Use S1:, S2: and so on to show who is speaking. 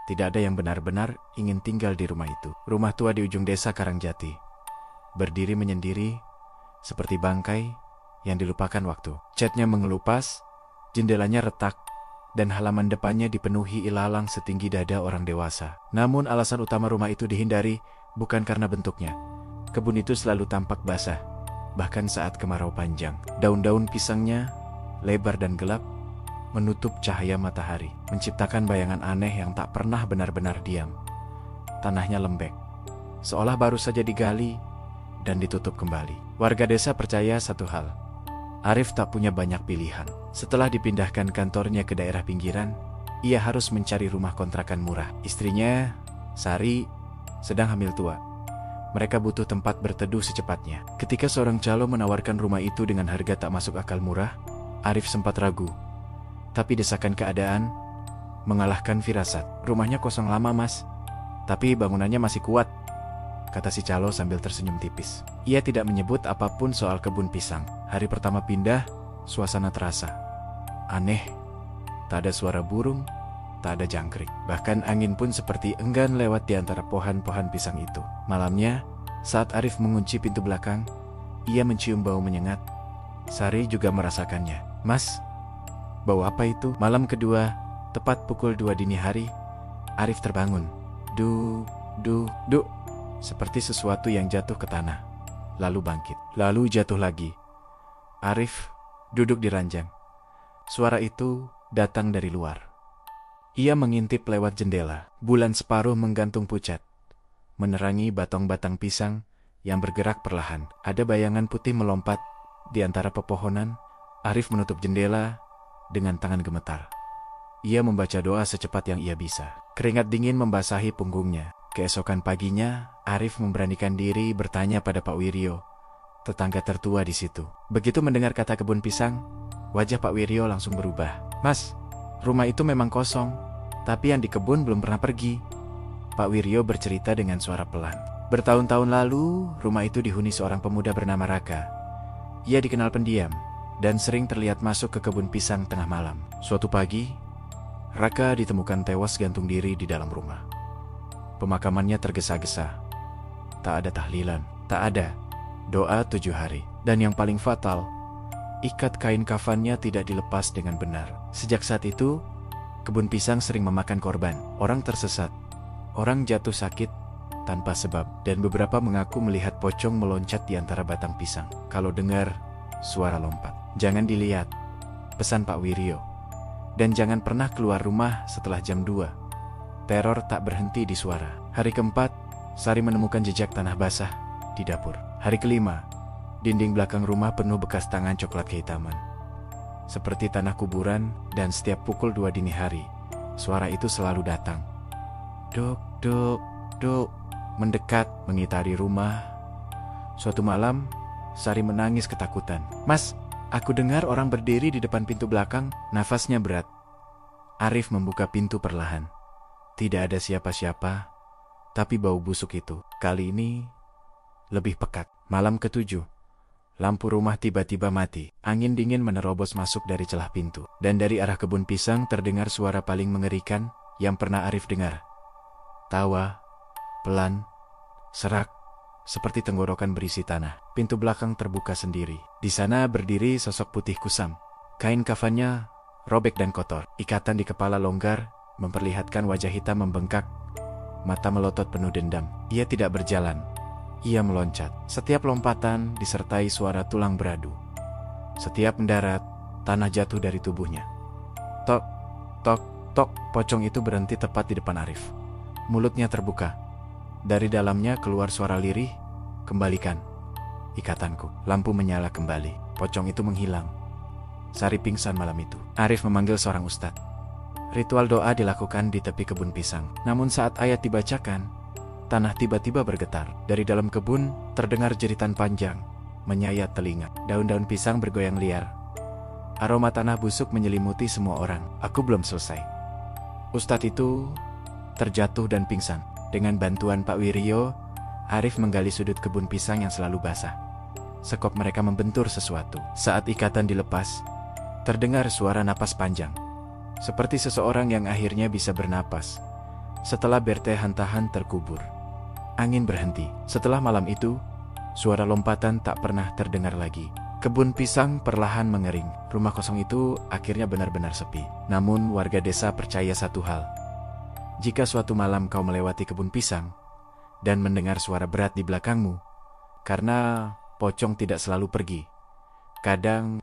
S1: Tidak ada yang benar-benar ingin tinggal di rumah itu. Rumah tua di ujung desa Karangjati, berdiri menyendiri seperti bangkai yang dilupakan waktu. Catnya mengelupas, jendelanya retak, dan halaman depannya dipenuhi ilalang setinggi dada orang dewasa. Namun alasan utama rumah itu dihindari bukan karena bentuknya. Kebun itu selalu tampak basah, bahkan saat kemarau panjang. Daun-daun pisangnya lebar dan gelap, menutup cahaya matahari, menciptakan bayangan aneh yang tak pernah benar-benar diam. Tanahnya lembek, seolah baru saja digali dan ditutup kembali. Warga desa percaya satu hal, Arif tak punya banyak pilihan. Setelah dipindahkan kantornya ke daerah pinggiran, ia harus mencari rumah kontrakan murah. Istrinya, Sari, sedang hamil tua. Mereka butuh tempat berteduh secepatnya. Ketika seorang calo menawarkan rumah itu dengan harga tak masuk akal murah, Arif sempat ragu. Tapi desakan keadaan mengalahkan firasat. Rumahnya kosong lama, Mas, tapi bangunannya masih kuat, kata si calo sambil tersenyum tipis. Ia tidak menyebut apapun soal kebun pisang. Hari pertama pindah, suasana terasa aneh. Tak ada suara burung, tak ada jangkrik. Bahkan angin pun seperti enggan lewat di antara pohon-pohon pisang itu. Malamnya, saat Arif mengunci pintu belakang, ia mencium bau menyengat. Sari juga merasakannya. Mas, bau apa itu? Malam kedua, tepat pukul 2 dini hari, Arif terbangun. Duk, seperti sesuatu yang jatuh ke tanah, lalu bangkit, lalu jatuh lagi. Arif duduk di ranjang. Suara itu datang dari luar. Ia mengintip lewat jendela. Bulan separuh menggantung pucat, menerangi batang-batang pisang yang bergerak perlahan. Ada bayangan putih melompat di antara pepohonan. Arif menutup jendela dengan tangan gemetar. Ia membaca doa secepat yang ia bisa. Keringat dingin membasahi punggungnya. Keesokan paginya, Arif memberanikan diri bertanya pada Pak Wiryo, tetangga tertua di situ. Begitu mendengar kata kebun pisang, wajah Pak Wiryo langsung berubah. Mas, rumah itu memang kosong, tapi yang di kebun belum pernah pergi. Pak Wiryo bercerita dengan suara pelan. Bertahun-tahun lalu, rumah itu dihuni seorang pemuda bernama Raka. Ia dikenal pendiam dan sering terlihat masuk ke kebun pisang tengah malam. Suatu pagi, Raka ditemukan tewas gantung diri di dalam rumah. Pemakamannya tergesa-gesa. Tak ada tahlilan, tak ada doa 7 hari. Dan yang paling fatal, ikat kain kafannya tidak dilepas dengan benar. Sejak saat itu, kebun pisang sering memakan korban. Orang tersesat, orang jatuh sakit tanpa sebab, dan beberapa mengaku melihat pocong meloncat di antara batang pisang. Kalau dengar suara lompat, jangan dilihat, pesan Pak Wiryo. Dan jangan pernah keluar rumah setelah jam 2. Teror tak berhenti di suara. Hari keempat, Sari menemukan jejak tanah basah di dapur. Hari kelima, dinding belakang rumah penuh bekas tangan coklat kehitaman, seperti tanah kuburan. Dan setiap pukul 2 dini hari, suara itu selalu datang. Duk, mendekat, mengitari rumah. Suatu malam, Sari menangis ketakutan. Mas, aku dengar orang berdiri di depan pintu belakang. Nafasnya berat. Arif membuka pintu perlahan. Tidak ada siapa-siapa, tapi bau busuk itu kali ini lebih pekat. Malam ke-7, lampu rumah tiba-tiba mati. Angin dingin menerobos masuk dari celah pintu. Dan dari arah kebun pisang terdengar suara paling mengerikan yang pernah Arif dengar. Tawa, pelan, serak, seperti tenggorokan berisi tanah. Pintu belakang terbuka sendiri. Di sana berdiri sosok putih kusam. Kain kafannya robek dan kotor. Ikatan di kepala longgar memperlihatkan wajah hitam membengkak. Mata melotot penuh dendam. Ia tidak berjalan, ia meloncat. Setiap lompatan disertai suara tulang beradu. Setiap mendarat, tanah jatuh dari tubuhnya. Tok, tok, tok. Pocong itu berhenti tepat di depan Arif. Mulutnya terbuka. Dari dalamnya keluar suara lirih. Kembalikan ikatanku. Lampu menyala kembali. Pocong itu menghilang. Sari pingsan malam itu. Arif memanggil seorang ustadz. Ritual doa dilakukan di tepi kebun pisang. Namun saat ayat dibacakan, tanah tiba-tiba bergetar. Dari dalam kebun terdengar jeritan panjang, menyayat telinga. Daun-daun pisang bergoyang liar. Aroma tanah busuk menyelimuti semua orang. Aku belum selesai. Ustadz itu terjatuh dan pingsan. Dengan bantuan Pak Wiryo, Arif menggali sudut kebun pisang yang selalu basah. Sekop mereka membentur sesuatu. Saat ikatan dilepas, terdengar suara napas panjang. Seperti seseorang yang akhirnya bisa bernapas Setelah bertahan-tahan terkubur, angin berhenti. Setelah malam itu, suara lompatan tak pernah terdengar lagi. Kebun pisang perlahan mengering. Rumah kosong itu akhirnya benar-benar sepi. Namun warga desa percaya satu hal. Jika suatu malam kau melewati kebun pisang dan mendengar suara berat di belakangmu, karena pocong tidak selalu pergi. Kadang